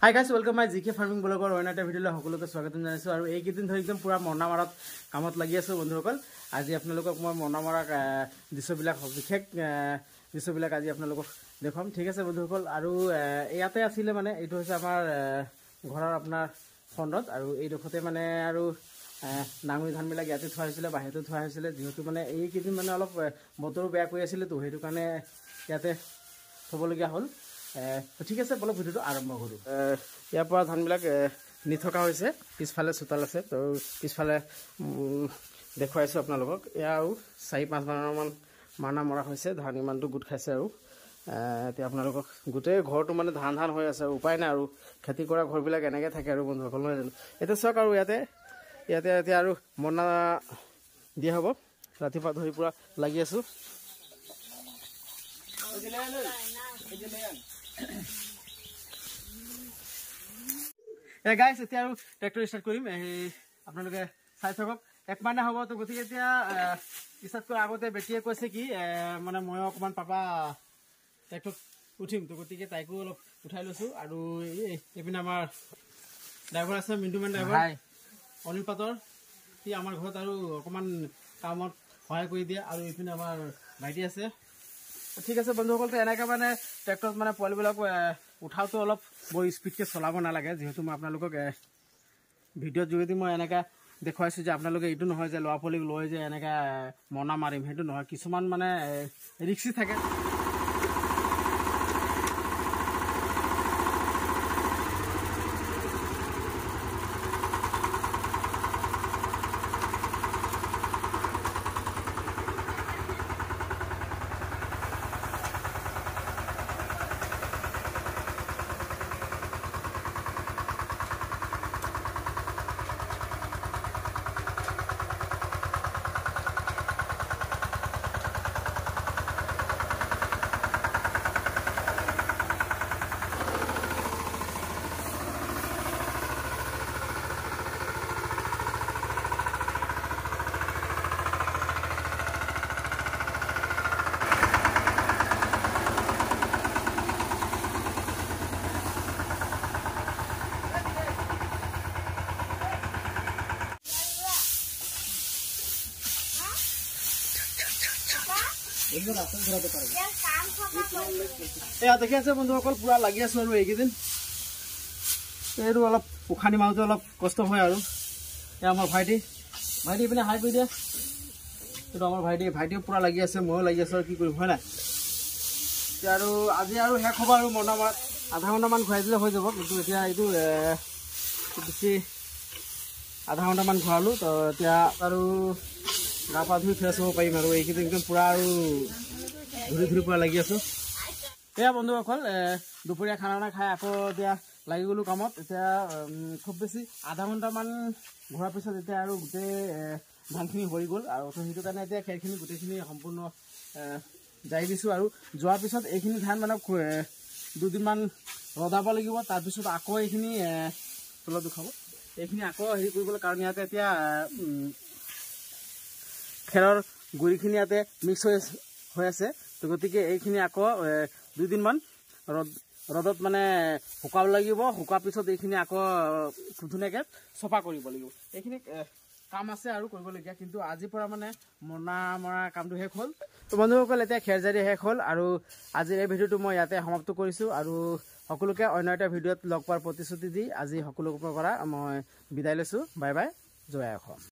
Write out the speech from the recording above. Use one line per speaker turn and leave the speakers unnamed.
Hi guys, welcome my GK Farming blogger অন্য এটা ভিডিওলৈ সকলোকে স্বাগতম জনাইছো আৰু এই কেইদিন ধৰি একদম পুৰা মৰণা মাৰাত কামত লাগি আছো বন্ধুসকল। আজি আপোনালোকক মই মৰণা মাৰা দৃশ্যবিলাক বিশেষ দৃশ্যবিলাক আজি আপোনালোকক দেখাম। ঠিক আছে বন্ধুসকল, আৰু ইয়াতে আছিল মানে এইটো হৈছে আমাৰ ঘৰৰ আপোনাৰ ফণ্ডত, আৰু এই দুখতে মানে আৰু ডাঙৰি ধানবিলাক ইয়াতে থোৱা হৈছিলে, বাহিৰতে থোৱা হৈছিলে, যেহেতু মানে এই কেইদিন মানে অলপ বতৰো বেয়া কৰি আছিলে, তো সেইটো কাৰণে ইয়াতে থ'বলগীয়া হ'ল। ঠিক আছে, বলক ভিডিঅ'টো আৰম্ভ কৰোঁ। ইয়াৰ পৰা ধানবিলাক নি থকা হৈছে, পিছফালে চোতাল আছে, তো পিছফালে দেখুৱাইছোঁ আপোনালোকক। এয়া আৰু 4-5 মানমান মৰণা মৰা হৈছে, ধান ইমানটো গোট খাইছে। আৰু এতিয়া আপোনালোকক গোটেই ঘৰটো মানে ধান হৈ আছে, আৰু উপায় নাই, আৰু খেতি কৰা ঘৰবিলাক এনেকৈ থাকে আৰু বন্ধুসকল নহয় জানো। এতিয়া চাওক, আৰু ইয়াতে এতিয়া আৰু মৰণা দিয়া হ'ব। ৰাতিপুৱা ধৰি পূৰা লাগি আছোঁ। গাইছ, এতিয়া আৰু ট্ৰেক্টৰ ষ্টাৰ্ট কৰিম, আপোনালোকে চাই থাকক। 1 মাহ হ'ব, তো গতিকে এতিয়া ষ্টাৰ্ট কৰাৰ আগতে বেটিয়ে কৈছে কি মানে মই অকণমান পাপা ট্ৰেক্টৰত উঠিম, তো গতিকে তাইকো অলপ উঠাই লৈছোঁ। আৰু এইপিনে আমাৰ ড্ৰাইভাৰ আছে, মিণ্টুমেন ড্ৰাইভাৰ অনিল পাটৰ, সি আমাৰ ঘৰত আৰু অকণমান কামত সহায় কৰি দিয়ে। আৰু এইপিনে আমাৰ ভাইটি আছে। ঠিক আছে বন্ধুসকল, তো এনেকৈ মানে ট্ৰেক্টৰত মানে পোৱালিবিলাক উঠাওঁতে অলপ বৰ স্পীডকৈ চলাব নালাগে, যিহেতু মই আপোনালোকক ভিডিঅ'ৰ যোগেদি মই এনেকৈ দেখুৱাইছোঁ যে আপোনালোকে এইটো নহয় যে ল'ৰা পোৱালিক লৈ যে এনেকৈ মৰণা মাৰিম, সেইটো নহয়। কিছুমান মানে ৰিক্সি থাকে। দেখি আছে বন্ধুসকল, পুৰা লাগি আছো। আৰু এইকেইদিন এইটো অলপ উশানি মাৰোঁতে অলপ কষ্ট হয়। আৰু এয়া আমাৰ ভাইটি পিনে হাই কৰি দিয়ে। এইটো আমাৰ ভাইটিও পুৰা লাগি আছে, ময়ো লাগি আছো, আৰু কি কৰিম হয় নাই। আৰু আজি আৰু শেষ হ'ব, আৰু মৰণা মাৰাত আধা ঘণ্টামান ঘূৰাই দিলে হৈ যাব। কিন্তু এতিয়া এইটো বেছি আধা ঘণ্টামান ঘূৰালোঁ, তো এতিয়া আৰু গা পা ধুই ফ্ৰেছ হ'ব পাৰিম। আৰু এইকেইদিন একদম পুৰা আৰু ঘূৰি পুৰা লাগি আছোঁ। এয়া বন্ধুসকল, দুপৰীয়া খানা খাই আকৌ এতিয়া লাগি গ'লোঁ কামত। এতিয়া খুব বেছি আধা ঘণ্টামান ঘূৰাৰ পিছত এতিয়া আৰু গোটেই ধানখিনি হৈ গ'ল। আৰু সেইটো কাৰণে এতিয়া খেৰখিনি গোটেইখিনি সম্পূৰ্ণ জাৰি দিছোঁ। আৰু যোৱাৰ পিছত এইখিনি ধান মানে 2 দিনমান ৰদাব লাগিব। তাৰপিছত আকৌ এইখিনি তলত দুখাব, এইখিনি আকৌ হেৰি কৰিবলৈ, কাৰণ ইয়াতে এতিয়া খেৰৰ গুড়িখিনি ইয়াতে মিক্স হৈ আছে, তো গতিকে এইখিনি আকৌ 2 দিনমান ৰ'দত মানে শুকাব লাগিব। শুকোৱাৰ পিছত এইখিনি আকৌ খুব ধুনীয়াকৈ চফা কৰিব লাগিব। এইখিনি কাম আছে আৰু কৰিবলগীয়া, কিন্তু আজিৰ পৰা মানে মৰণা মৰা কামটো শেষ হ'ল। তো বন্ধুসকল, এতিয়া খেৰ জাৰি শেষ হ'ল, আৰু আজিৰ এই ভিডিঅ'টো মই ইয়াতে সমাপ্ত কৰিছোঁ। আৰু সকলোকে অন্য এটা ভিডিঅ'ত লগ পোৱাৰ প্ৰতিশ্ৰুতি দি আজি সকলোৰে পৰা মই বিদায় লৈছোঁ। বাই বাই, জয় অসম।